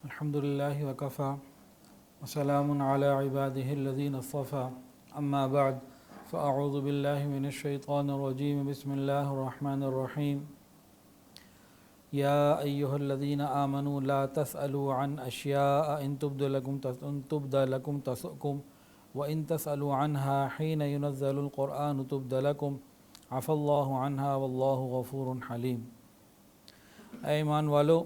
الحمد لله وكفى وسلام على عباده الذين اصطفى أما بعد فأعوذ بالله من الشيطان الرجيم بسم الله الرحمن الرحيم يا أيها الذين آمنوا لا تسألوا عن أشياء إن تبد لكم تسؤكم وإن تسألوا عنها حين ينزل القرآن تبد لكم عفى الله عنها والله غفور حليم۔ اے ایمان والو،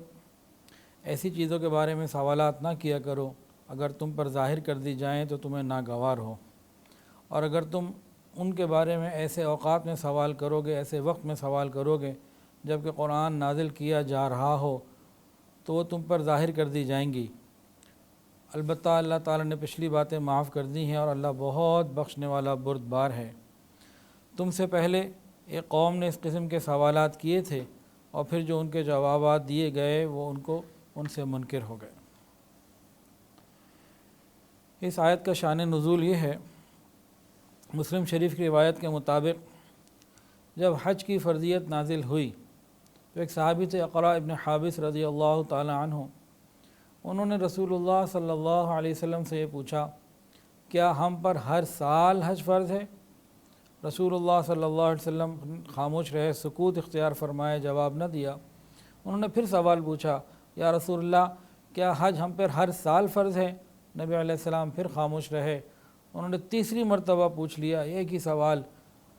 ایسی چیزوں کے بارے میں سوالات نہ کیا کرو اگر تم پر ظاہر کر دی جائیں تو تمہیں ناگوار ہو، اور اگر تم ان کے بارے میں ایسے اوقات میں سوال کرو گے، ایسے وقت میں سوال کرو گے جب کہ قرآن نازل کیا جا رہا ہو تو وہ تم پر ظاہر کر دی جائیں گی۔ البتہ اللہ تعالیٰ نے پچھلی باتیں معاف کر دی ہیں اور اللہ بہت بخشنے والا بردبار ہے۔ تم سے پہلے ایک قوم نے اس قسم کے سوالات کیے تھے اور پھر جو ان کے جوابات دیے گئے وہ ان سے منکر ہو گئے۔ اس آیت کا شان نزول یہ ہے، مسلم شریف کی روایت کے مطابق جب حج کی فرضیت نازل ہوئی تو ایک صحابی تھے اقرا ابن حابس رضی اللہ تعالی عنہ، انہوں نے رسول اللہ صلی اللہ علیہ وسلم سے یہ پوچھا، کیا ہم پر ہر سال حج فرض ہے؟ رسول اللہ صلی اللہ علیہ وسلم خاموش رہے، سکوت اختیار فرمائے، جواب نہ دیا۔ انہوں نے پھر سوال پوچھا، یا رسول اللہ کیا حج ہم پر ہر سال فرض ہے؟ نبی علیہ السلام پھر خاموش رہے۔ انہوں نے تیسری مرتبہ پوچھ لیا ایک ہی سوال،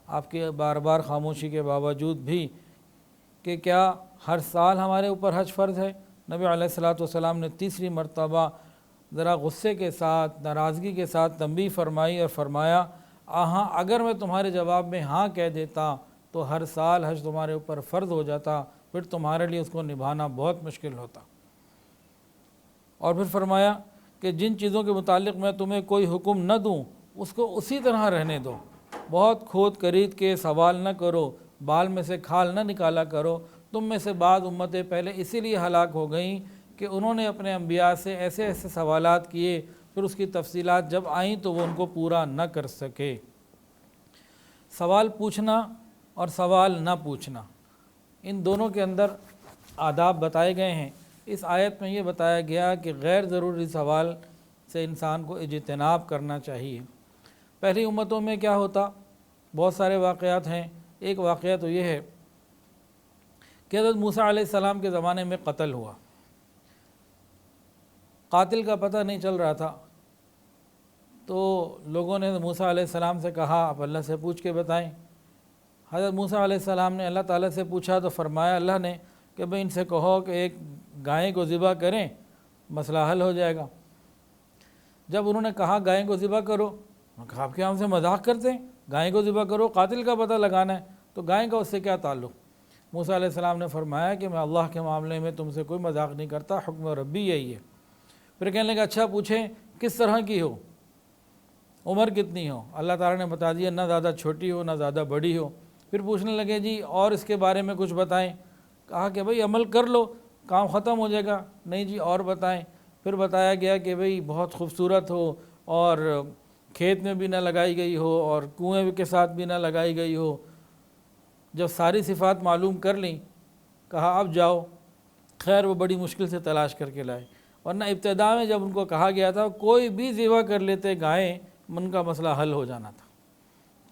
آپ کے بار بار خاموشی کے باوجود بھی، کہ کیا ہر سال ہمارے اوپر حج فرض ہے؟ نبی علیہ السلام نے تیسری مرتبہ ذرا غصے کے ساتھ، ناراضگی کے ساتھ تنبیہ فرمائی اور فرمایا، ہاں اگر میں تمہارے جواب میں ہاں کہہ دیتا تو ہر سال حج تمہارے اوپر فرض ہو جاتا، پھر تمہارے لیے اس کو نبھانا بہت مشکل ہوتا۔ اور پھر فرمایا کہ جن چیزوں کے متعلق میں تمہیں کوئی حکم نہ دوں اس کو اسی طرح رہنے دو، بہت کھود کرید کے سوال نہ کرو، بال میں سے کھال نہ نکالا کرو۔ تم میں سے بعض امتیں پہلے اسی لیے ہلاک ہو گئیں کہ انہوں نے اپنے انبیاء سے ایسے ایسے سوالات کیے، پھر اس کی تفصیلات جب آئیں تو وہ ان کو پورا نہ کر سکے۔ سوال پوچھنا اور سوال نہ پوچھنا، ان دونوں کے اندر آداب بتائے گئے ہیں۔ اس آیت میں یہ بتایا گیا کہ غیر ضروری سوال سے انسان کو اجتناب کرنا چاہیے۔ پہلی امتوں میں کیا ہوتا؟ بہت سارے واقعات ہیں۔ ایک واقعہ تو یہ ہے کہ حضرت موسیٰ علیہ السلام کے زمانے میں قتل ہوا، قاتل کا پتہ نہیں چل رہا تھا، تو لوگوں نے موسیٰ علیہ السلام سے کہا آپ اللہ سے پوچھ کے بتائیں۔ حضرت موسیٰ علیہ السلام نے اللہ تعالیٰ سے پوچھا تو فرمایا اللہ نے کہ بھئی ان سے کہو کہ ایک گائے کو ذبح کریں، مسئلہ حل ہو جائے گا۔ جب انہوں نے کہا گائے کو ذبح کرو، انہوں نے کہا آپ کیا ہم سے مذاق کرتے ہیں؟ گائے کو ذبح کرو، قاتل کا پتہ لگانا ہے، تو گائے کا اس سے کیا تعلق؟ موسیٰ علیہ السلام نے فرمایا کہ میں اللہ کے معاملے میں تم سے کوئی مذاق نہیں کرتا، حکم ربی یہی ہے۔ پھر کہنے لگا اچھا پوچھیں کس طرح کی ہو، عمر کتنی ہو؟ اللہ تعالیٰ نے بتا دیا نہ زیادہ چھوٹی ہو نہ زیادہ بڑی ہو۔ پھر پوچھنے لگے جی اور اس کے بارے میں کچھ بتائیں۔ کہا کہ بھئی عمل کر لو کام ختم ہو جائے گا۔ نہیں جی اور بتائیں۔ پھر بتایا گیا کہ بھئی بہت خوبصورت ہو اور کھیت میں بھی نہ لگائی گئی ہو اور کنویں کے ساتھ بھی نہ لگائی گئی ہو۔ جب ساری صفات معلوم کر لیں کہا اب جاؤ۔ خیر وہ بڑی مشکل سے تلاش کر کے لائے، ورنہ ابتدا میں جب ان کو کہا گیا تھا کوئی بھی ذبح کر لیتے گائیں، ان کا مسئلہ حل ہو جانا تھا،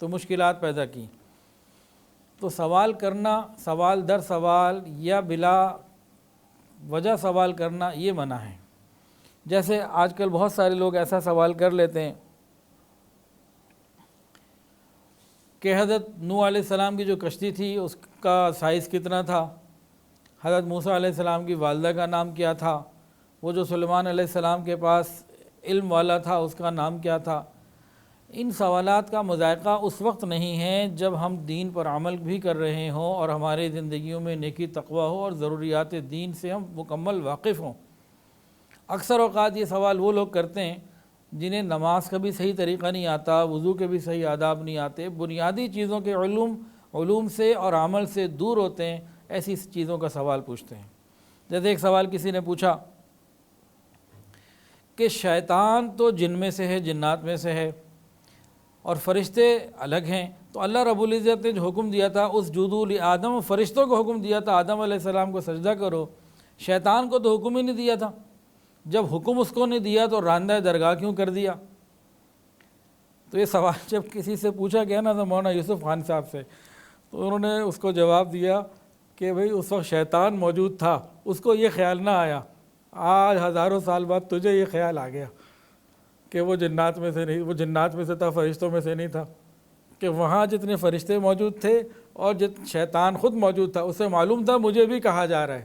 تو مشکلات پیدا کی۔ تو سوال کرنا، سوال در سوال یا بلا وجہ سوال کرنا یہ منع ہے۔ جیسے آج کل بہت سارے لوگ ایسا سوال کر لیتے ہیں کہ حضرت نوح علیہ السلام کی جو کشتی تھی اس کا سائز کتنا تھا، حضرت موسیٰ علیہ السلام کی والدہ کا نام کیا تھا، وہ جو سلیمان علیہ السلام کے پاس علم والا تھا اس کا نام کیا تھا۔ ان سوالات کا مذائقہ اس وقت نہیں ہے جب ہم دین پر عمل بھی کر رہے ہوں اور ہماری زندگیوں میں نیکی تقوی ہو اور ضروریات دین سے ہم مکمل واقف ہوں۔ اکثر اوقات یہ سوال وہ لوگ کرتے ہیں جنہیں نماز کا بھی صحیح طریقہ نہیں آتا، وضو کے بھی صحیح آداب نہیں آتے، بنیادی چیزوں کے علوم سے اور عمل سے دور ہوتے ہیں، ایسی چیزوں کا سوال پوچھتے ہیں۔ جیسے ایک سوال کسی نے پوچھا کہ شیطان تو جن میں سے ہے، جنات میں سے ہے، اور فرشتے الگ ہیں، تو اللہ رب العزت نے جو حکم دیا تھا اسجدوا لآدم، فرشتوں کو حکم دیا تھا آدم علیہ السلام کو سجدہ کرو، شیطان کو تو حکم ہی نہیں دیا تھا۔ جب حکم اس کو نہیں دیا تو راندہ درگاہ کیوں کر دیا؟ تو یہ سوال جب کسی سے پوچھا گیا نا تو مولانا یوسف خان صاحب سے، تو انہوں نے اس کو جواب دیا کہ بھئی اس وقت شیطان موجود تھا، اس کو یہ خیال نہ آیا، آج ہزاروں سال بعد تجھے یہ خیال آ گیا کہ وہ جنات میں سے نہیں، وہ جنات میں سے تھا، فرشتوں میں سے نہیں تھا، کہ وہاں جتنے فرشتے موجود تھے اور شیطان خود موجود تھا، اسے معلوم تھا مجھے بھی کہا جا رہا ہے۔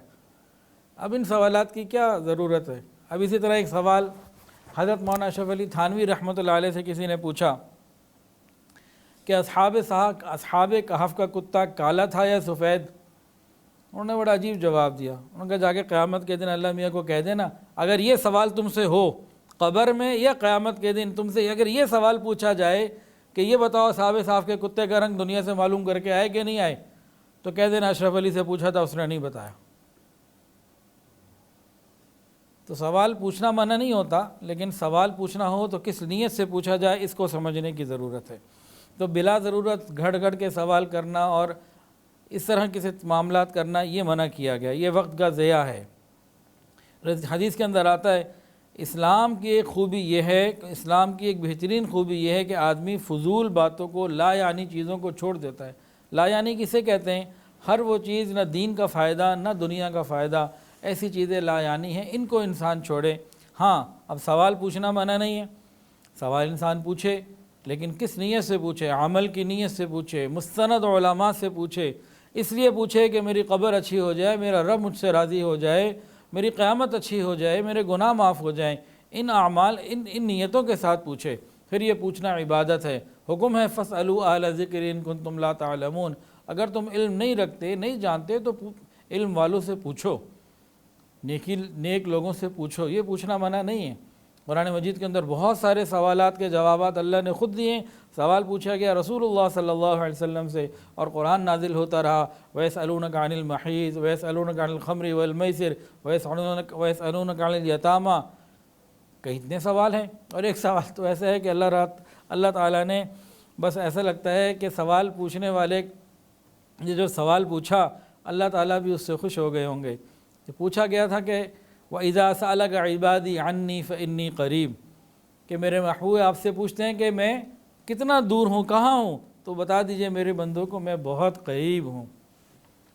اب ان سوالات کی کیا ضرورت ہے؟ اب اسی طرح ایک سوال حضرت مولانا اشرف علی تھانوی رحمۃ اللہ علیہ سے کسی نے پوچھا کہ اصحاب کہف کا کتا کالا تھا یا سفید؟ انہوں نے بڑا عجیب جواب دیا، انہوں نے کہا جا کے قیامت کے دن اللہ میاں کو کہہ دینا اگر یہ سوال تم سے ہو قبر میں یا قیامت کے دن تم سے اگر یہ سوال پوچھا جائے کہ یہ بتاؤ صاحب کے کتے کا رنگ دنیا سے معلوم کر کے آئے کہ نہیں آئے، تو کہہ دینا اشرف علی سے پوچھا تھا، اس نے نہیں بتایا۔ تو سوال پوچھنا منع نہیں ہوتا، لیکن سوال پوچھنا ہو تو کس نیت سے پوچھا جائے اس کو سمجھنے کی ضرورت ہے۔ تو بلا ضرورت گھڑ گھڑ کے سوال کرنا اور اس طرح کے معاملات کرنا یہ منع کیا گیا، یہ وقت کا ضیاع ہے۔ حدیث کے اندر آتا ہے اسلام کی ایک خوبی یہ ہے، اسلام کی ایک بہترین خوبی یہ ہے کہ آدمی فضول باتوں کو، لا یعنی چیزوں کو چھوڑ دیتا ہے۔ لا یعنی کسے کہتے ہیں؟ ہر وہ چیز نہ دین کا فائدہ نہ دنیا کا فائدہ، ایسی چیزیں لا یعنی ہیں، ان کو انسان چھوڑے۔ ہاں اب سوال پوچھنا منع نہیں ہے، سوال انسان پوچھے، لیکن کس نیت سے پوچھے؟ عمل کی نیت سے پوچھے، مستند علماء سے پوچھے، اس لیے پوچھے کہ میری قبر اچھی ہو جائے، میرا رب مجھ سے راضی ہو جائے، میری قیامت اچھی ہو جائے، میرے گناہ معاف ہو جائیں۔ ان اعمال ان نیتوں کے ساتھ پوچھے، پھر یہ پوچھنا عبادت ہے۔ حکم ہے فاسألوا اہل ذکر ان کنتم لا تعلمون، اگر تم علم نہیں رکھتے، نہیں جانتے تو علم والوں سے پوچھو، نیک لوگوں سے پوچھو، یہ پوچھنا منع نہیں ہے۔ قرآن مجید کے اندر بہت سارے سوالات کے جوابات اللہ نے خود دیے۔ سوال پوچھا گیا رسول اللہ صلی اللہ علیہ وسلم سے اور قرآن نازل ہوتا رہا، وَيَسْأَلُونَكَ عَنِ الْمَحِيضِ وَيَسْأَلُونَكَ عَنِ الْخَمْرِ وَالْمَيْسِرِ وَيَسْأَلُونَكَ عَنِ الْيَتَامَى، کتنے سوال ہیں۔ اور ایک سوال تو ایسا ہے کہ اللہ تعالیٰ نے بس ایسا لگتا ہے کہ سوال پوچھنے والے یہ جو سوال پوچھا اللہ تعالیٰ بھی اس سے خوش ہو گئے ہوں گے۔ پوچھا گیا تھا کہ وَإِذَا سَأَلَكَ عِبَادِي عَنِّي فَإِنِّي قَرِيب، کہ میرے محبوب آپ سے پوچھتے ہیں کہ میں کتنا دور ہوں، کہاں ہوں، تو بتا دیجئے میرے بندوں کو میں بہت قریب ہوں۔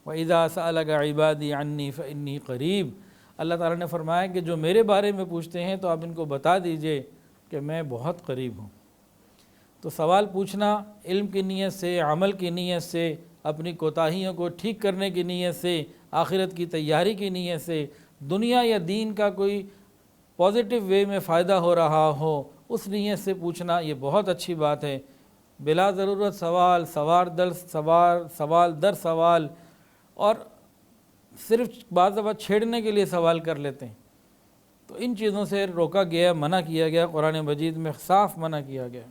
وَإِذَا سَأَلَكَ عِبَادِي عَنِّي فَإِنِّي قَرِيب، اللہ تعالیٰ نے فرمایا کہ جو میرے بارے میں پوچھتے ہیں تو آپ ان کو بتا دیجئے کہ میں بہت قریب ہوں۔ تو سوال پوچھنا علم کی نیت سے، عمل کی نیت سے، اپنی کوتاہیوں کو ٹھیک کرنے کی نیت سے، آخرت کی تیاری کی نیت سے، دنیا یا دین کا کوئی پازیٹیو وے میں فائدہ ہو رہا ہو اس نیت سے پوچھنا یہ بہت اچھی بات ہے۔ بلا ضرورت سوال در سوال اور صرف بعض دفعہ چھیڑنے کے لیے سوال کر لیتے ہیں، تو ان چیزوں سے روکا گیا، منع کیا گیا، قرآن مجید میں صاف منع کیا گیا۔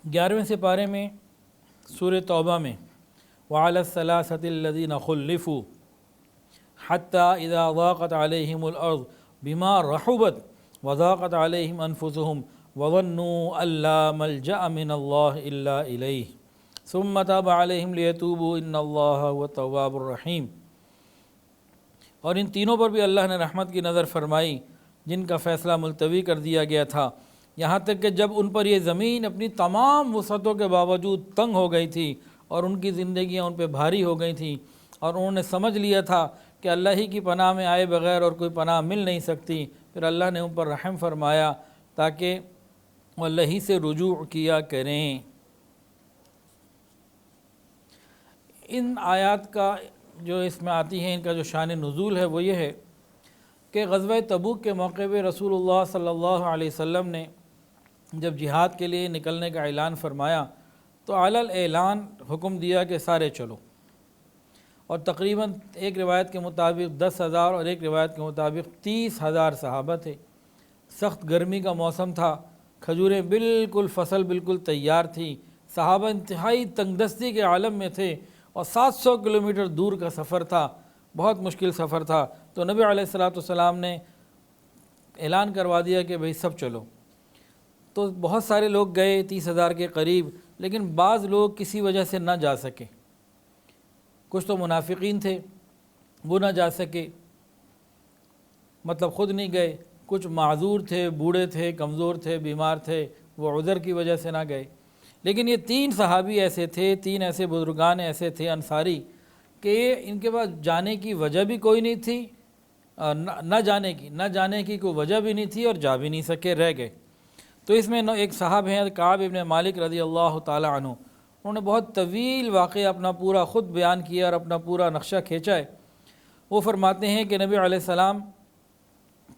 11ویں سپارے میں سورہ توبہ میں وَعَلَى الثَّلَاثَةِ الَّذِينَ خُلِّفُوا حَتَّى إِذَا ضَاقَتْ عَلَيْهِمُ الْأَرْضُ بِمَا رَحُبَتْ وَضَاقَتْ عَلَيْهِمْ أَنفُسُهُمْ وَظَنُّوا أَن لَّا مَلْجَأَ مِنَ اللَّهِ إِلَّا إِلَيْهِ ثُمَّ تَابَ عَلَيْهِمْ لِيَتُوبُوا إِنَّ اللَّهَ هُوَ التَّوَّابُ الرَّحِيمُ۔ اور ان تینوں پر بھی اللہ نے رحمت کی نظر فرمائی جن کا فیصلہ ملتوی کر دیا گیا تھا، یہاں تک کہ جب ان پر یہ زمین اپنی تمام وسعتوں کے باوجود تنگ ہو گئی تھی اور ان کی زندگیاں ان پہ بھاری ہو گئی تھیں اور انہوں نے سمجھ لیا تھا کہ اللہ ہی کی پناہ میں آئے بغیر اور کوئی پناہ مل نہیں سکتی، پھر اللہ نے ان پر رحم فرمایا تاکہ وہ اللہ ہی سے رجوع کیا کریں۔ ان آیات کا جو اس میں آتی ہیں ان کا جو شان نزول ہے وہ یہ ہے کہ غزوہ تبوک کے موقع پہ رسول اللہ صلی اللہ علیہ وسلم نے جب جہاد کے لیے نکلنے کا اعلان فرمایا تو علی الاعلان حکم دیا کہ سارے چلو، اور تقریباً ایک روایت کے مطابق 10,000 اور ایک روایت کے مطابق 30,000 صحابہ تھے۔ سخت گرمی کا موسم تھا، کھجوریں بالکل فصل بالکل تیار تھی، صحابہ انتہائی تنگ دستی کے عالم میں تھے اور 700 کلومیٹر دور کا سفر تھا، بہت مشکل سفر تھا۔ تو نبی علیہ السلام نے اعلان کروا دیا کہ بھئی سب چلو۔ تو بہت سارے لوگ گئے، 30,000 کے قریب، لیکن بعض لوگ کسی وجہ سے نہ جا سکے. کچھ تو منافقین تھے وہ نہ جا سکے، مطلب خود نہیں گئے. کچھ معذور تھے، بوڑھے تھے، کمزور تھے، بیمار تھے، وہ عذر کی وجہ سے نہ گئے. لیکن یہ 3 صحابی ایسے تھے، 3 ایسے بزرگان ایسے تھے انصاری کہ ان کے پاس جانے کی وجہ بھی کوئی نہیں تھی، نہ جانے کی کوئی وجہ بھی نہیں تھی، اور جا بھی نہیں سکے، رہ گئے. تو اس میں ایک صاحب ہیں کعب ابن مالک رضی اللہ تعالی عنہ، انہوں نے بہت طویل واقعہ اپنا پورا خود بیان کیا اور اپنا پورا نقشہ کھینچا ہے. وہ فرماتے ہیں کہ نبی علیہ السلام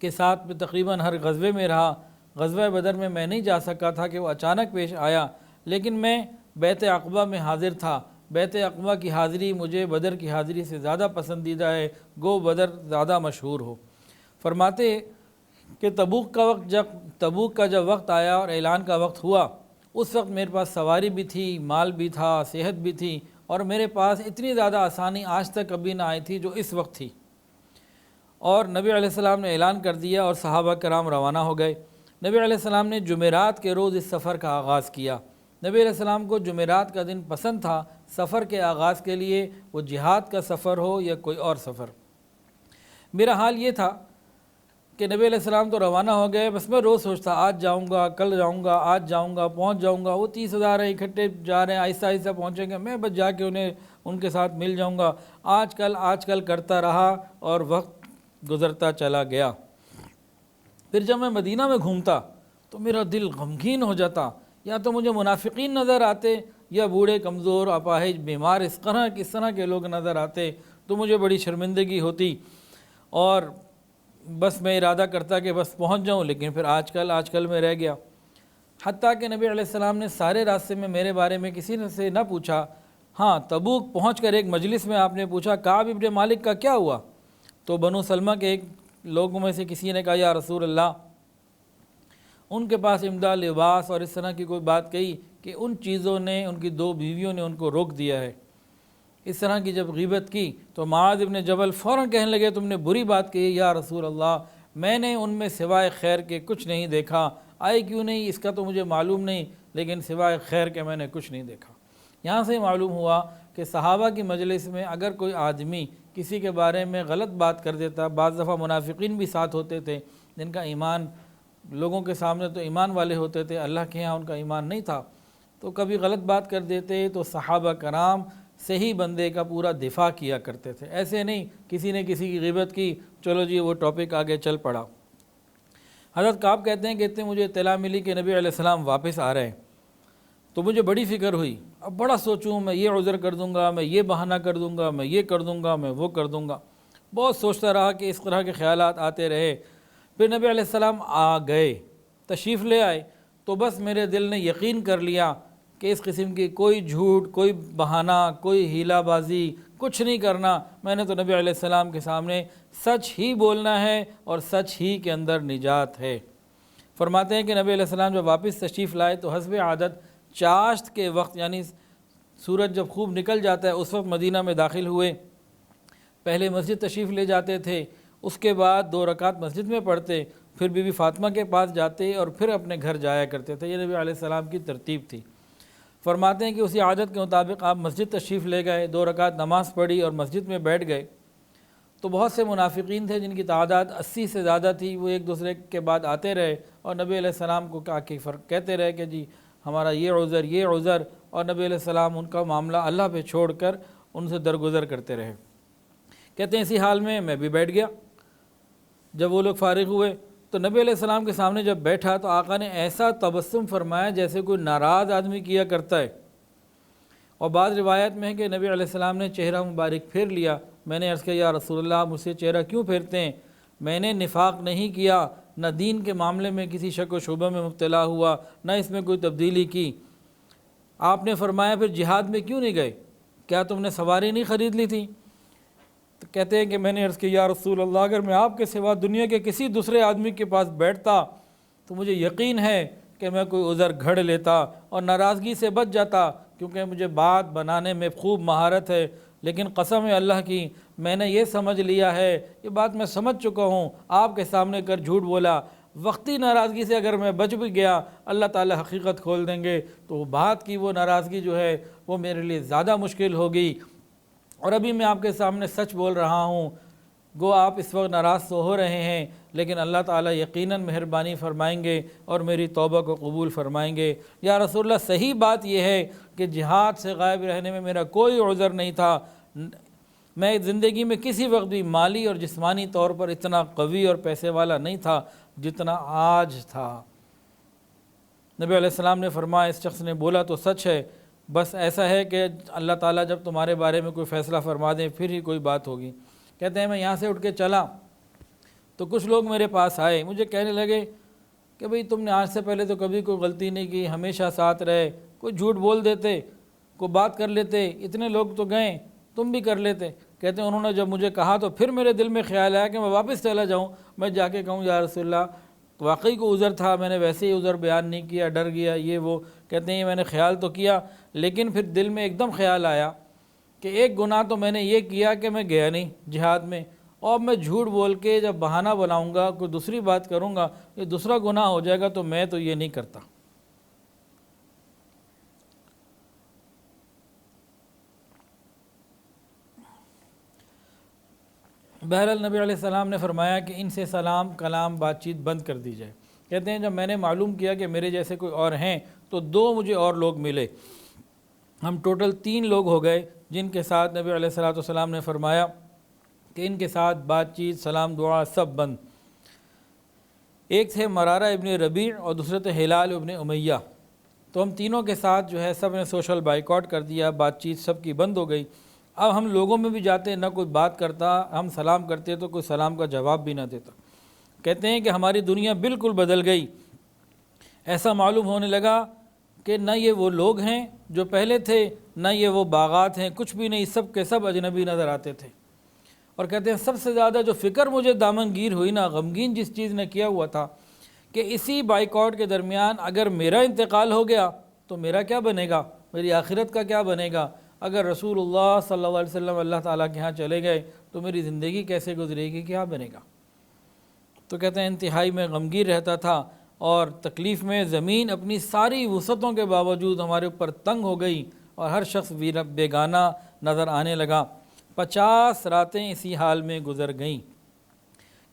کے ساتھ میں تقریباً ہر غزوے میں رہا. غزوہ بدر میں نہیں جا سکا تھا کہ وہ اچانک پیش آیا، لیکن میں بیعت عقبہ میں حاضر تھا. بیعت عقبہ کی حاضری مجھے بدر کی حاضری سے زیادہ پسندیدہ ہے، گو بدر زیادہ مشہور ہو. فرماتے کہ تبوک کا جب وقت آیا اور اعلان کا وقت ہوا، اس وقت میرے پاس سواری بھی تھی، مال بھی تھا، صحت بھی تھی، اور میرے پاس اتنی زیادہ آسانی آج تک کبھی نہ آئی تھی جو اس وقت تھی. اور نبی علیہ السلام نے اعلان کر دیا اور صحابہ کرام روانہ ہو گئے. نبی علیہ السلام نے جمعرات کے روز اس سفر کا آغاز کیا. نبی علیہ السلام کو جمعرات کا دن پسند تھا سفر کے آغاز کے لیے، وہ جہاد کا سفر ہو یا کوئی اور سفر. میرا حال یہ تھا کہ نبی علیہ السلام تو روانہ ہو گئے، بس میں روز سوچتا آج جاؤں گا، کل جاؤں گا، آج جاؤں گا، پہنچ جاؤں گا. وہ 30,000 ہیں، اکٹھے جا رہے ہیں، آہستہ آہستہ پہنچیں گے، میں بس جا کے ان کے ساتھ مل جاؤں گا. آج کل کرتا رہا اور وقت گزرتا چلا گیا. پھر جب میں مدینہ میں گھومتا تو میرا دل غمگین ہو جاتا. یا تو مجھے منافقین نظر آتے یا بوڑھے کمزور اپاہج بیمار اس طرح کے لوگ نظر آتے، تو مجھے بڑی شرمندگی ہوتی. اور بس میں ارادہ کرتا کہ بس پہنچ جاؤں، لیکن پھر آج کل میں رہ گیا. حتیٰ کہ نبی علیہ السلام نے سارے راستے میں میرے بارے میں کسی نے سے نہ پوچھا. ہاں، تبوک پہنچ کر ایک مجلس میں آپ نے پوچھا کعب ابن مالک کا کیا ہوا؟ تو بنو سلمہ کے ایک لوگوں میں سے کسی نے کہا یا رسول اللہ، ان کے پاس امداد لباس اور اس طرح کی کوئی بات کہی کہ ان چیزوں نے، ان کی 2 بیویوں نے ان کو روک دیا ہے. اس طرح کی جب غیبت کی تو معاذ ابن جبل فوراً کہنے لگے تم نے بری بات کہی یا رسول اللہ، میں نے ان میں سوائے خیر کے کچھ نہیں دیکھا. آئے کیوں نہیں اس کا تو مجھے معلوم نہیں، لیکن سوائے خیر کے میں نے کچھ نہیں دیکھا. یہاں سے معلوم ہوا کہ صحابہ کی مجلس میں اگر کوئی آدمی کسی کے بارے میں غلط بات کر دیتا، بعض دفعہ منافقین بھی ساتھ ہوتے تھے جن کا ایمان لوگوں کے سامنے تو ایمان والے ہوتے تھے، اللہ کے ہاں ان کا ایمان نہیں تھا، تو کبھی غلط بات کر دیتے تو صحابہ کرام صحیح بندے کا پورا دفاع کیا کرتے تھے. ایسے نہیں کسی نے کسی کی غیبت کی، چلو جی وہ ٹاپک آگے چل پڑا. حضرت کعب کہتے ہیں کہ اتنے مجھے اطلاع ملی کہ نبی علیہ السلام واپس آ رہے ہیں، تو مجھے بڑی فکر ہوئی. اب بڑا سوچوں، میں یہ عذر کر دوں گا، میں یہ بہانہ کر دوں گا، میں یہ کر دوں گا، میں وہ کر دوں گا. بہت سوچتا رہا کہ اس طرح کے خیالات آتے رہے. پھر نبی علیہ السلام آ گئے، تشریف لے آئے، تو بس میرے دل نے یقین کر لیا کہ اس قسم کی کوئی جھوٹ، کوئی بہانہ، کوئی ہیلہ بازی کچھ نہیں کرنا. میں نے تو نبی علیہ السلام کے سامنے سچ ہی بولنا ہے اور سچ ہی کے اندر نجات ہے. فرماتے ہیں کہ نبی علیہ السلام جب واپس تشریف لائے تو حسب عادت چاشت کے وقت، یعنی سورج جب خوب نکل جاتا ہے اس وقت مدینہ میں داخل ہوئے. پہلے مسجد تشریف لے جاتے تھے، اس کے بعد 2 رکعت مسجد میں پڑھتے، پھر بی بی فاطمہ کے پاس جاتے اور پھر اپنے گھر جایا کرتے تھے. یہ نبی علیہ السلام کی ترتیب تھی. فرماتے ہیں کہ اسی عادت کے مطابق آپ مسجد تشریف لے گئے، 2 رکعت نماز پڑھی اور مسجد میں بیٹھ گئے. تو بہت سے منافقین تھے جن کی تعداد 80 سے زیادہ تھی، وہ ایک دوسرے کے بعد آتے رہے اور نبی علیہ السلام کو کہتے رہے کہ جی ہمارا یہ عذر، اور نبی علیہ السلام ان کا معاملہ اللہ پہ چھوڑ کر ان سے درگزر کرتے رہے. کہتے ہیں اسی حال میں بھی بیٹھ گیا. جب وہ لوگ فارغ ہوئے تو نبی علیہ السلام کے سامنے جب بیٹھا تو آقا نے ایسا تبسم فرمایا جیسے کوئی ناراض آدمی کیا کرتا ہے. اور بعض روایت میں ہے کہ نبی علیہ السلام نے چہرہ مبارک پھیر لیا. میں نے عرض کیا یا رسول اللہ مجھ سے چہرہ کیوں پھیرتے ہیں؟ میں نے نفاق نہیں کیا، نہ دین کے معاملے میں کسی شک و شبہ میں مبتلا ہوا، نہ اس میں کوئی تبدیلی کی. آپ نے فرمایا پھر جہاد میں کیوں نہیں گئے؟ کیا تم نے سواری نہیں خرید لی تھی؟ تو کہتے ہیں کہ میں نے عرض کیا یا رسول اللہ اگر میں آپ کے سوا دنیا کے کسی دوسرے آدمی کے پاس بیٹھتا تو مجھے یقین ہے کہ میں کوئی عذر گھڑ لیتا اور ناراضگی سے بچ جاتا، کیونکہ مجھے بات بنانے میں خوب مہارت ہے. لیکن قسم ہے اللہ کی میں نے یہ سمجھ لیا ہے، یہ بات میں سمجھ چکا ہوں، آپ کے سامنے کر جھوٹ بولا. وقتی ناراضگی سے اگر میں بچ بھی گیا، اللہ تعالیٰ حقیقت کھول دیں گے تو بعد کی وہ ناراضگی جو ہے وہ میرے لیے زیادہ مشکل ہوگی۔ اور ابھی میں آپ کے سامنے سچ بول رہا ہوں، گو آپ اس وقت ناراض تو ہو رہے ہیں، لیکن اللہ تعالیٰ یقیناً مہربانی فرمائیں گے اور میری توبہ کو قبول فرمائیں گے۔ یا رسول اللہ، صحیح بات یہ ہے کہ جہاد سے غائب رہنے میں میرا کوئی عذر نہیں تھا، میں زندگی میں کسی وقت بھی مالی اور جسمانی طور پر اتنا قوی اور پیسے والا نہیں تھا جتنا آج تھا۔ نبی علیہ السلام نے فرمایا، اس شخص نے بولا تو سچ ہے، بس ایسا ہے کہ اللہ تعالیٰ جب تمہارے بارے میں کوئی فیصلہ فرما دیں پھر ہی کوئی بات ہوگی۔ کہتے ہیں میں یہاں سے اٹھ کے چلا تو کچھ لوگ میرے پاس آئے، مجھے کہنے لگے کہ بھئی تم نے آج سے پہلے تو کبھی کوئی غلطی نہیں کی، ہمیشہ ساتھ رہے، کوئی جھوٹ بول دیتے، کوئی بات کر لیتے، اتنے لوگ تو گئے، تم بھی کر لیتے۔ کہتے ہیں انہوں نے جب مجھے کہا تو پھر میرے دل میں خیال آیا کہ میں واپس چلا جاؤں، میں جا کے کہوں یا رسول اللہ واقعی کو عذر تھا، میں نے ویسے ہی عذر بیان نہیں کیا، ڈر گیا یہ وہ۔ کہتے ہیں میں نے خیال تو کیا، لیکن پھر دل میں ایک دم خیال آیا کہ ایک گناہ تو میں نے یہ کیا کہ میں گیا نہیں جہاد میں، اور میں جھوٹ بول کے جب بہانہ بناؤں گا، کوئی دوسری بات کروں گا، یہ دوسرا گناہ ہو جائے گا، تو میں تو یہ نہیں کرتا۔ بہرحال نبی علیہ السلام نے فرمایا کہ ان سے سلام کلام بات چیت بند کر دی جائے۔ کہتے ہیں جب میں نے معلوم کیا کہ میرے جیسے کوئی اور ہیں تو 2 مجھے اور لوگ ملے، ہم ٹوٹل 3 لوگ ہو گئے جن کے ساتھ نبی علیہ السلام نے فرمایا کہ ان کے ساتھ بات چیت سلام دعا سب بند۔ ایک تھے مرارہ ابن ربیع اور دوسرے تھے ہلال ابن امیہ۔ تو ہم تینوں کے ساتھ جو ہے سب نے سوشل بائیکاٹ کر دیا، بات چیت سب کی بند ہو گئی۔ اب ہم لوگوں میں بھی جاتے نہ کوئی بات کرتا، ہم سلام کرتے تو کوئی سلام کا جواب بھی نہ دیتا۔ کہتے ہیں کہ ہماری دنیا بالکل بدل گئی، ایسا معلوم ہونے لگا کہ نہ یہ وہ لوگ ہیں جو پہلے تھے، نہ یہ وہ باغات ہیں، کچھ بھی نہیں، سب کے سب اجنبی نظر آتے تھے۔ اور کہتے ہیں سب سے زیادہ جو فکر مجھے دامن گیر ہوئی نا، غمگین جس چیز نے کیا ہوا تھا کہ اسی بائیکاٹ کے درمیان اگر میرا انتقال ہو گیا تو میرا کیا بنے گا، میری آخرت کا کیا بنے گا؟ اگر رسول اللہ صلی اللہ علیہ وسلم اللہ تعالیٰ کے ہاں چلے گئے تو میری زندگی کیسے گزرے گی، کیا بنے گا؟ تو کہتے ہیں انتہائی میں غمگین رہتا تھا اور تکلیف میں زمین اپنی ساری وسعتوں کے باوجود ہمارے اوپر تنگ ہو گئی اور ہر شخص بیگانہ نظر آنے لگا۔ 50 راتیں اسی حال میں گزر گئیں۔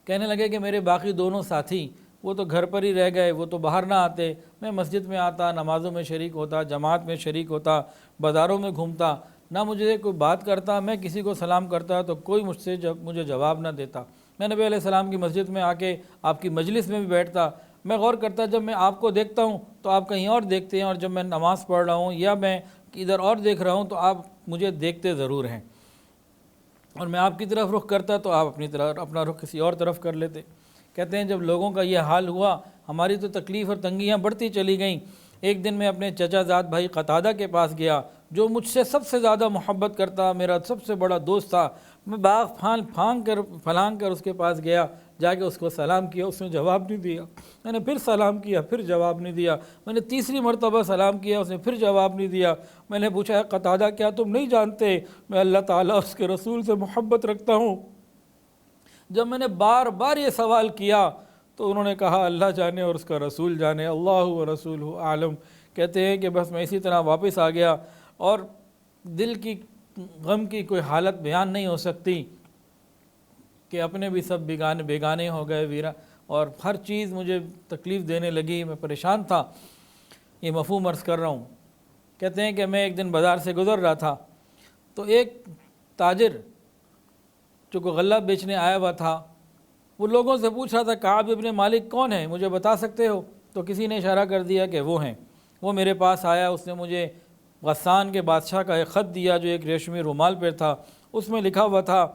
کہنے لگے کہ میرے باقی دونوں ساتھی وہ تو گھر پر ہی رہ گئے، وہ تو باہر نہ آتے، میں مسجد میں آتا، نمازوں میں شریک ہوتا، جماعت میں شریک ہوتا، بازاروں میں گھومتا، نہ مجھے کوئی بات کرتا، میں کسی کو سلام کرتا تو کوئی مجھ سے مجھے جواب نہ دیتا۔ میں نبی علیہ السلام کی مسجد میں آ کے آپ کی مجلس میں بھی بیٹھتا، میں غور کرتا جب میں آپ کو دیکھتا ہوں تو آپ کہیں اور دیکھتے ہیں، اور جب میں نماز پڑھ رہا ہوں یا میں ادھر اور دیکھ رہا ہوں تو آپ مجھے دیکھتے ضرور ہیں، اور میں آپ کی طرف رخ کرتا تو آپ اپنی طرف اپنا رخ کسی اور طرف کر لیتے۔ کہتے ہیں جب لوگوں کا یہ حال ہوا ہماری تو تکلیف اور تنگیاں بڑھتی چلی گئیں۔ ایک دن میں اپنے چچا زاد بھائی قتادہ کے پاس گیا جو مجھ سے سب سے زیادہ محبت کرتا، میرا سب سے بڑا دوست تھا۔ میں باغ پھلانگ کر اس کے پاس گیا، جا کے اس کو سلام کیا، اس نے جواب نہیں دیا۔ میں نے پھر سلام کیا، پھر جواب نہیں دیا۔ میں نے تیسری مرتبہ سلام کیا، اس نے پھر جواب نہیں دیا۔ میں نے پوچھا قتادہ کیا تم نہیں جانتے میں اللہ تعالیٰ اس کے رسول سے محبت رکھتا ہوں؟ جب میں نے بار بار یہ سوال کیا تو انہوں نے کہا اللہ جانے اور اس کا رسول جانے، اللہ و رسولہ عالم۔ کہتے ہیں کہ بس میں اسی طرح واپس آ گیا، اور دل کی غم کی کوئی حالت بیان نہیں ہو سکتی کہ اپنے بھی سب بیگانے ہو گئے ویرا، اور ہر چیز مجھے تکلیف دینے لگی، میں پریشان تھا۔ یہ مفہوم عرض کر رہا ہوں۔ کہتے ہیں کہ میں ایک دن بازار سے گزر رہا تھا تو ایک تاجر جو کو غلہ بیچنے آیا ہوا تھا وہ لوگوں سے پوچھ رہا تھا کعب ابن مالک کون ہے، مجھے بتا سکتے ہو؟ تو کسی نے اشارہ کر دیا کہ وہ ہیں۔ وہ میرے پاس آیا، اس نے مجھے غسان کے بادشاہ کا ایک خط دیا جو ایک ریشمی رومال پہ تھا، اس میں لکھا ہوا تھا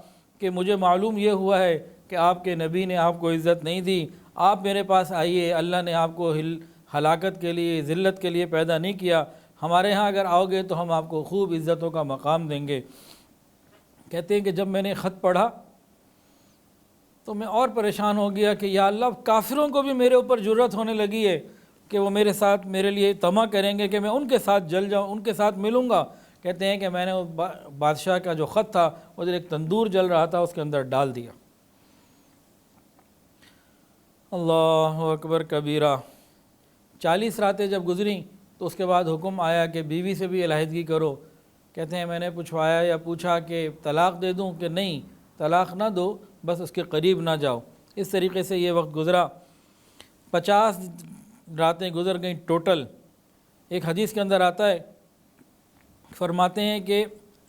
کہ مجھے معلوم یہ ہوا ہے کہ آپ کے نبی نے آپ کو عزت نہیں دی، آپ میرے پاس آئیے، اللہ نے آپ کو ہلاکت کے لیے ذلت کے لیے پیدا نہیں کیا، ہمارے ہاں اگر آؤ گے تو ہم آپ کو خوب عزتوں کا مقام دیں گے۔ کہتے ہیں کہ جب میں نے خط پڑھا تو میں اور پریشان ہو گیا کہ یا اللہ کافروں کو بھی میرے اوپر جرأت ہونے لگی ہے کہ وہ میرے ساتھ میرے لیے طمع کریں گے کہ میں ان کے ساتھ جل جاؤں، ان کے ساتھ ملوں گا۔ کہتے ہیں کہ میں نے بادشاہ کا جو خط تھا ادھر ایک تندور جل رہا تھا، اس کے اندر ڈال دیا، اللہ اکبر کبیرہ۔ 40 راتیں جب گزریں تو اس کے بعد حکم آیا کہ بیوی سے بھی علیحدگی کرو۔ کہتے ہیں میں نے پوچھوایا یا پوچھا کہ طلاق دے دوں، کہ نہیں طلاق نہ دو، بس اس کے قریب نہ جاؤ۔ اس طریقے سے یہ وقت گزرا، 50 راتیں گزر گئیں ٹوٹل۔ ایک حدیث کے اندر آتا ہے، فرماتے ہیں کہ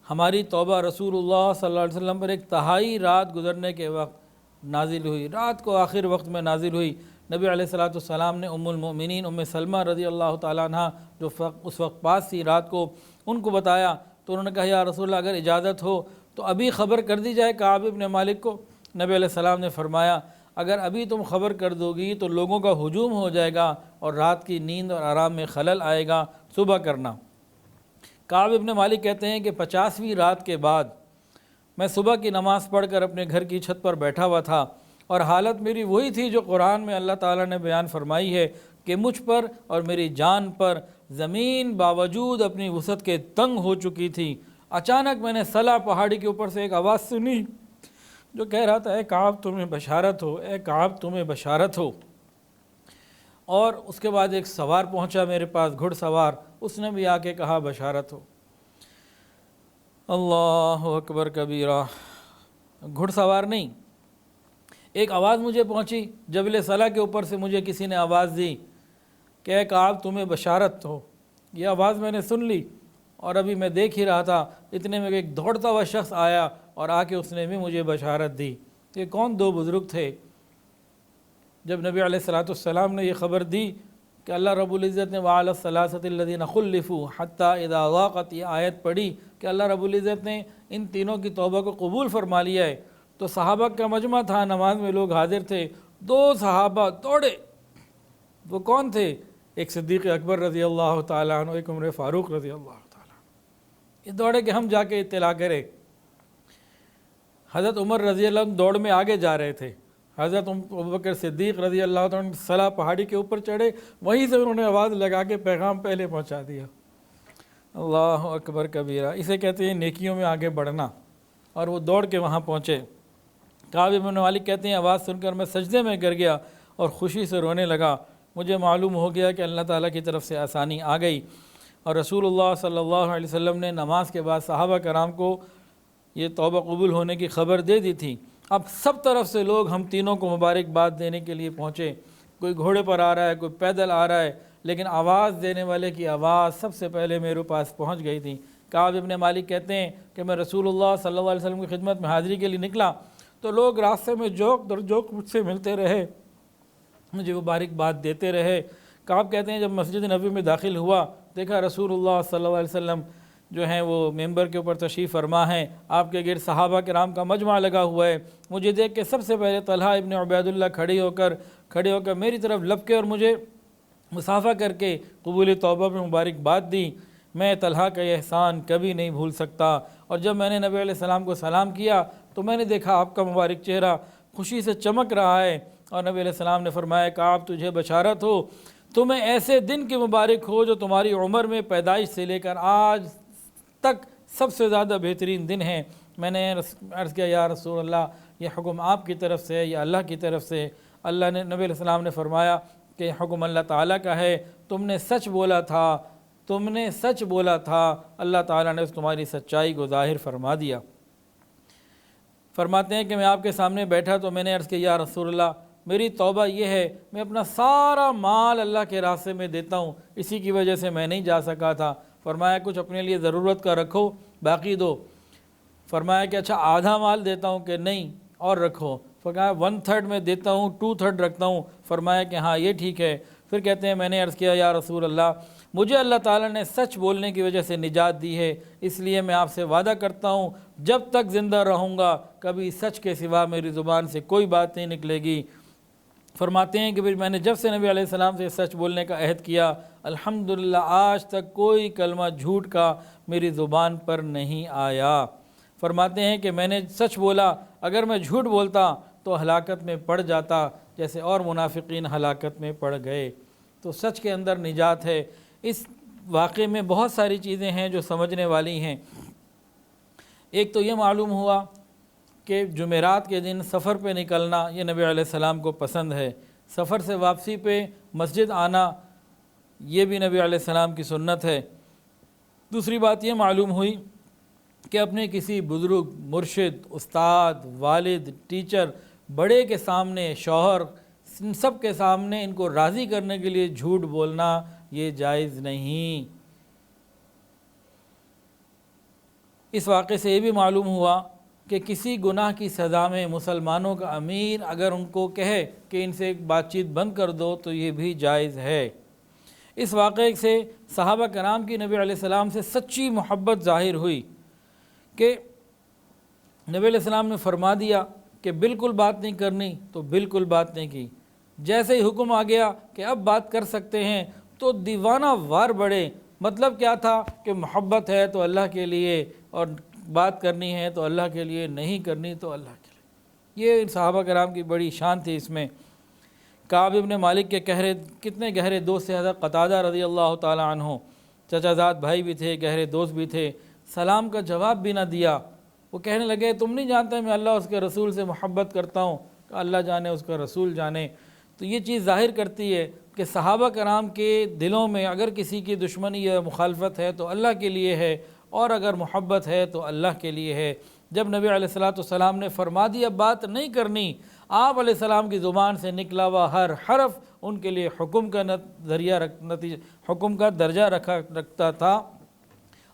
ہماری توبہ رسول اللہ صلی اللہ علیہ وسلم پر ایک تہائی رات گزرنے کے وقت نازل ہوئی، رات کو آخر وقت میں نازل ہوئی۔ نبی علیہ الصلوۃ والسلام نے ام المؤمنین ام سلمہ رضی اللہ تعالیٰ عنہ جو اس وقت پاس تھی رات کو، ان کو بتایا تو انہوں نے کہا یا رسول اللہ اگر اجازت ہو تو ابھی خبر کر دی جائے کعب ابن مالک کو۔ نبی علیہ السلام نے فرمایا اگر ابھی تم خبر کر دو گی تو لوگوں کا ہجوم ہو جائے گا اور رات کی نیند اور آرام میں خلل آئے گا، صبح کرنا۔ کعب ابن مالک کہتے ہیں کہ 50ویں رات کے بعد میں صبح کی نماز پڑھ کر اپنے گھر کی چھت پر بیٹھا ہوا تھا اور حالت میری وہی تھی جو قرآن میں اللہ تعالیٰ نے بیان فرمائی ہے کہ مجھ پر اور میری جان پر زمین باوجود اپنی وسعت کے تنگ ہو چکی تھی۔ اچانک میں نے صلا پہاڑی کے اوپر سے ایک آواز سنی جو کہہ رہا تھا اے کعب تمہیں بشارت ہو، اے کعب تمہیں بشارت ہو۔ اور اس کے بعد ایک سوار پہنچا میرے پاس، گھڑ سوار، اس نے بھی آ کے کہا بشارت ہو۔ اللہ اکبر کبیرہ۔ گھڑ سوار نہیں، ایک آواز مجھے پہنچی جبل صلا کے اوپر سے، مجھے کسی نے آواز دی کہ اے کعب تمہیں بشارت ہو۔ یہ آواز میں نے سن لی اور ابھی میں دیکھ ہی رہا تھا، اتنے میں ایک دوڑتا ہوا شخص آیا اور آ کے اس نے بھی مجھے بشارت دی۔ یہ کون دو بزرگ تھے؟ جب نبی علیہ الصلوۃ والسلام نے یہ خبر دی کہ اللہ رب العزت نے وَعَلَى الثَّلَاثَةِ الَّذِينَ خُلِّفُوا حَتَّى إِذَا ضَاقَتْ، یہ آیت پڑھی کہ اللہ رب العزت نے ان تینوں کی توبہ کو قبول فرما لیا ہے، تو صحابہ کا مجمع تھا، نماز میں لوگ حاضر تھے، 2 صحابہ دوڑے۔ وہ کون تھے؟ ایک صدیق اکبر رضی اللہ تعالیٰ عنہ، ایک عمر فاروق رضی اللہ تعالیٰ عنہ۔ یہ دوڑے کہ ہم جا کے اطلاع کریں۔ حضرت عمر رضی اللہ عنہ دوڑ میں آگے جا رہے تھے، حضرت ابوبکر صدیق رضی اللہ عنہ صلا پہاڑی کے اوپر چڑھے، وہیں سے انہوں نے آواز لگا کے پیغام پہلے پہنچا دیا۔ اللہ اکبر کبیرہ۔ اسے کہتے ہیں نیکیوں میں آگے بڑھنا، اور وہ دوڑ کے وہاں پہنچے۔ کعب بن مالک کہتے ہیں آواز سن کر میں سجدے میں گر گیا اور خوشی سے رونے لگا۔ مجھے معلوم ہو گیا کہ اللہ تعالیٰ کی طرف سے آسانی آ گئی، اور رسول اللہ صلی اللہ علیہ وسلم نے نماز کے بعد صحابہ کرام کو یہ توبہ قبول ہونے کی خبر دے دی تھی۔ اب سب طرف سے لوگ ہم تینوں کو مبارکباد دینے کے لیے پہنچے، کوئی گھوڑے پر آ رہا ہے، کوئی پیدل آ رہا ہے، لیکن آواز دینے والے کی آواز سب سے پہلے میرے پاس پہنچ گئی تھی۔ کعب ابن مالک کہتے ہیں کہ میں رسول اللہ صلی اللہ علیہ وسلم کی خدمت میں حاضری کے لیے نکلا تو لوگ راستے میں جوک در جوک مجھ سے ملتے رہے، مجھے مبارکباد دیتے رہے۔ کعب کہتے ہیں جب مسجد نبوی میں داخل ہوا، دیکھا رسول اللہ صلی اللہ علیہ وسلم جو ہیں وہ ممبر کے اوپر تشریف فرما ہیں، آپ کے گرد صحابہ کرام کا مجمع لگا ہوا ہے۔ مجھے دیکھ کے سب سے پہلے طلحہ ابن عبید اللہ کھڑے ہو کر میری طرف لپکے اور مجھے مصافحہ کر کے قبول توبہ میں مبارکباد دی۔ میں طلحہ کا یہ احسان کبھی نہیں بھول سکتا۔ اور جب میں نے نبی علیہ السلام کو سلام کیا تو میں نے دیکھا آپ کا مبارک چہرہ خوشی سے چمک رہا ہے، اور نبی علیہ السلام نے فرمایا کعب تجھے بشارت ہو، تمہیں ایسے دن کی مبارک ہو جو تمہاری عمر میں پیدائش سے لے کر آج تک سب سے زیادہ بہترین دن ہے۔ میں نے عرض کیا یا رسول اللہ یہ حکم آپ کی طرف سے ہے یا اللہ کی طرف سے؟ اللہ نے نبی علیہ السلام نے فرمایا کہ یہ حکم اللہ تعالیٰ کا ہے، تم نے سچ بولا تھا، تم نے سچ بولا تھا، اللہ تعالیٰ نے تمہاری سچائی کو ظاہر فرما دیا۔ فرماتے ہیں کہ میں آپ کے سامنے بیٹھا تو میں نے عرض کیا یا رسول اللہ میری توبہ یہ ہے میں اپنا سارا مال اللہ کے راستے میں دیتا ہوں، اسی کی وجہ سے میں نہیں جا سکا تھا۔ فرمایا کچھ اپنے لیے ضرورت کا رکھو باقی دو۔ فرمایا کہ اچھا آدھا مال دیتا ہوں کہ نہیں اور رکھو؟ فرمایا 1/3 میں دیتا ہوں، 2/3 رکھتا ہوں۔ فرمایا کہ ہاں یہ ٹھیک ہے۔ پھر کہتے ہیں میں نے عرض کیا یا رسول اللہ مجھے اللہ تعالیٰ نے سچ بولنے کی وجہ سے نجات دی ہے، اس لیے میں آپ سے وعدہ کرتا ہوں جب تک زندہ رہوں گا کبھی سچ کے سوا میری زبان سے کوئی بات نہیں نکلے گی۔ فرماتے ہیں کہ میں نے جب سے نبی علیہ السلام سے سچ بولنے کا عہد کیا الحمدللہ آج تک کوئی کلمہ جھوٹ کا میری زبان پر نہیں آیا۔ فرماتے ہیں کہ میں نے سچ بولا، اگر میں جھوٹ بولتا تو ہلاکت میں پڑ جاتا جیسے اور منافقین ہلاکت میں پڑ گئے۔ تو سچ کے اندر نجات ہے۔ اس واقعے میں بہت ساری چیزیں ہیں جو سمجھنے والی ہیں۔ ایک تو یہ معلوم ہوا کہ جمعرات کے دن سفر پہ نکلنا یہ نبی علیہ السلام کو پسند ہے۔ سفر سے واپسی پہ مسجد آنا یہ بھی نبی علیہ السلام کی سنت ہے۔ دوسری بات یہ معلوم ہوئی کہ اپنے کسی بزرگ، مرشد، استاد، والد، ٹیچر، بڑے کے سامنے، شوہر، ان سب کے سامنے ان کو راضی کرنے کے لیے جھوٹ بولنا یہ جائز نہیں۔ اس واقعے سے یہ بھی معلوم ہوا کہ کسی گناہ کی سزا میں مسلمانوں کا امیر اگر ان کو کہے کہ ان سے ایک بات چیت بند کر دو تو یہ بھی جائز ہے۔ اس واقعے سے صحابہ کرام کی نبی علیہ السلام سے سچی محبت ظاہر ہوئی کہ نبی علیہ السلام نے فرما دیا کہ بالکل بات نہیں کرنی تو بالکل بات نہیں کی۔ جیسے ہی حکم آ گیا کہ اب بات کر سکتے ہیں تو دیوانہ وار بڑھے۔ مطلب کیا تھا کہ محبت ہے تو اللہ کے لیے، اور بات کرنی ہے تو اللہ کے لیے، نہیں کرنی تو اللہ کے لیے۔ یہ صحابہ کرام کی بڑی شان تھی۔ اس میں کعب ابن مالک کے کتنے گہرے دوست سے حضرت قتادہ رضی اللہ تعالی عنہ، چچا زاد بھائی بھی تھے، گہرے دوست بھی تھے، سلام کا جواب بھی نہ دیا۔ وہ کہنے لگے تم نہیں جانتے میں اللہ اس کے رسول سے محبت کرتا ہوں، کہ اللہ جانے اس کا رسول جانے۔ تو یہ چیز ظاہر کرتی ہے کہ صحابہ کرام کے دلوں میں اگر کسی کی دشمنی یا مخالفت ہے تو اللہ کے لیے ہے، اور اگر محبت ہے تو اللہ کے لیے ہے۔ جب نبی علیہ السلام نے فرما دیا بات نہیں کرنی، آپ علیہ السلام کی زبان سے نکلا ہوا ہر حرف ان کے لیے حکم کا حکم کا درجہ رکھتا تھا،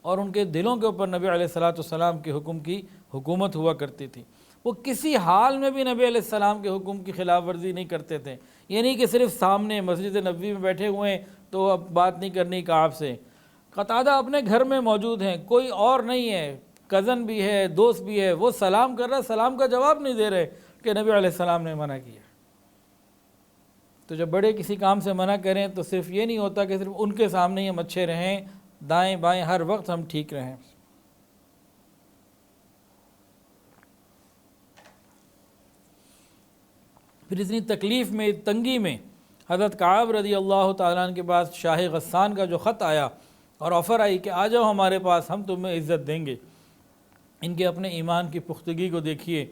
اور ان کے دلوں کے اوپر نبی علیہ السلام کے حکم کی حکومت ہوا کرتی تھی۔ وہ کسی حال میں بھی نبی علیہ السلام کے حکم کی خلاف ورزی نہیں کرتے تھے۔ یہ نہیں کہ صرف سامنے مسجد نبوی میں بیٹھے ہوئے ہیں تو اب بات نہیں کرنی کعب سے۔ قتادہ اپنے گھر میں موجود ہیں، کوئی اور نہیں ہے، کزن بھی ہے، دوست بھی ہے، وہ سلام کر رہا ہے، سلام کا جواب نہیں دے رہے کہ نبی علیہ السلام نے منع کیا۔ تو جب بڑے کسی کام سے منع کریں تو صرف یہ نہیں ہوتا کہ صرف ان کے سامنے ہی ہم اچھے رہیں، دائیں بائیں ہر وقت ہم ٹھیک رہیں۔ پھر اتنی تکلیف میں، تنگی میں حضرت کعب رضی اللہ تعالیٰ عنہ کے پاس شاہ غسان کا جو خط آیا اور آفر آئی کہ آ جاؤ ہمارے پاس، ہم تمہیں عزت دیں گے۔ ان کے اپنے ایمان کی پختگی کو دیکھیے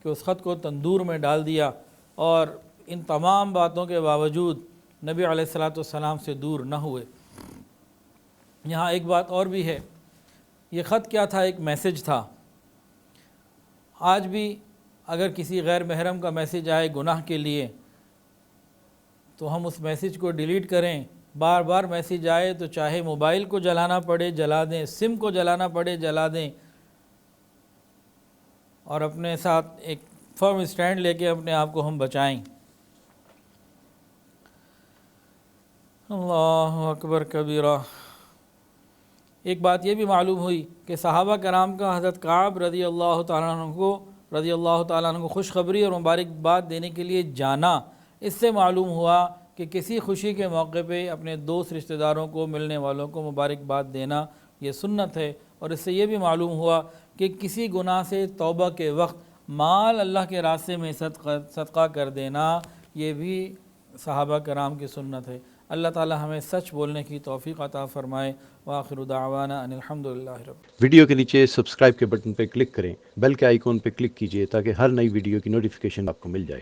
کہ اس خط کو تندور میں ڈال دیا، اور ان تمام باتوں کے باوجود نبی علیہ السلام سے دور نہ ہوئے۔ یہاں ایک بات اور بھی ہے، یہ خط کیا تھا؟ ایک میسج تھا۔ آج بھی اگر کسی غیر محرم کا میسج آئے گناہ کے لیے تو ہم اس میسج کو ڈیلیٹ کریں، بار بار میسج آئے تو چاہے موبائل کو جلانا پڑے جلا دیں، سم کو جلانا پڑے جلا دیں، اور اپنے ساتھ ایک فرم اسٹینڈ لے کے اپنے آپ کو ہم بچائیں۔ اللہ اکبر کبیرہ۔ ایک بات یہ بھی معلوم ہوئی کہ صحابہ کرام کا حضرت کعب رضی اللہ تعالیٰ عنہ کو خوشخبری اور مبارکباد دینے کے لیے جانا، اس سے معلوم ہوا کہ کسی خوشی کے موقع پہ اپنے دوست رشتہ داروں کو، ملنے والوں کو مبارکباد دینا یہ سنت ہے۔ اور اس سے یہ بھی معلوم ہوا کہ کسی گناہ سے توبہ کے وقت مال اللہ کے راستے میں صدقہ کر دینا یہ بھی صحابہ کرام کی سنت ہے۔ اللہ تعالی ہمیں سچ بولنے کی توفیق عطا فرمائے۔ وآخر دعوانا ان الحمدللہ رب۔ ویڈیو کے نیچے سبسکرائب کے بٹن پہ کلک کریں، بیل کے آئیکن پہ کلک کیجئے تاکہ ہر نئی ویڈیو کی نوٹیفیکیشن آپ کو مل جائے۔